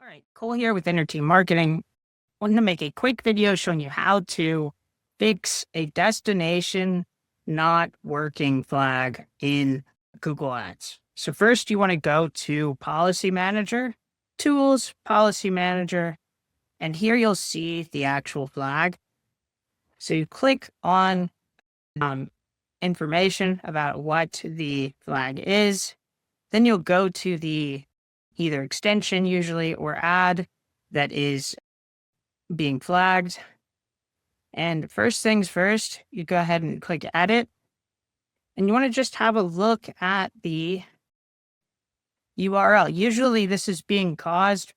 right, Cole here with Inner Team Marketing. Wanted to make a quick video showing you how to fix a destination not working flag in Google Ads. So first you want to go to Policy Manager, Tools, Policy Manager, and here you'll see the actual flag. So you click on information about what the flag is. Then you'll go to the either extension usually or ad that is being flagged. And first things first, you go ahead and click edit. And you want to just have a look at the URL. Usually this is being caused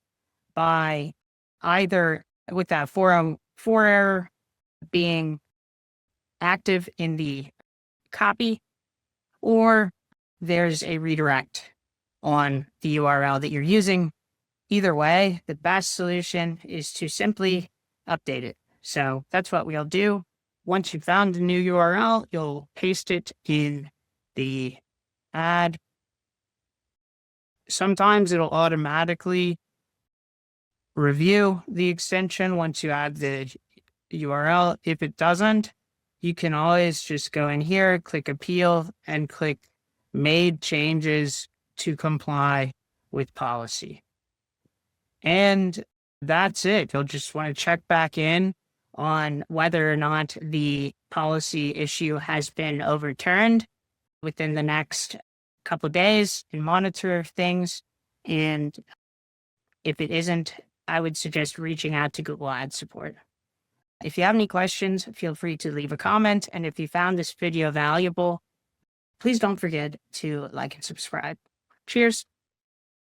by either with that 404 error being active in the copy, or there's a redirect on the URL that you're using. Either way, the best solution is to simply update it. So that's what we'll do. Once you've found a new URL, you'll paste it in the ad. Sometimes it'll automatically review the extension once you add the URL. If it doesn't, you can always just go in here, click appeal, and click made changes to comply with policy. And that's it. You'll just want to check back in on whether or not the policy issue has been overturned within the next couple of days and monitor things. And if it isn't, I would suggest reaching out to Google Ads support. If you have any questions, feel free to leave a comment. And if you found this video valuable, please don't forget to like and subscribe. Cheers.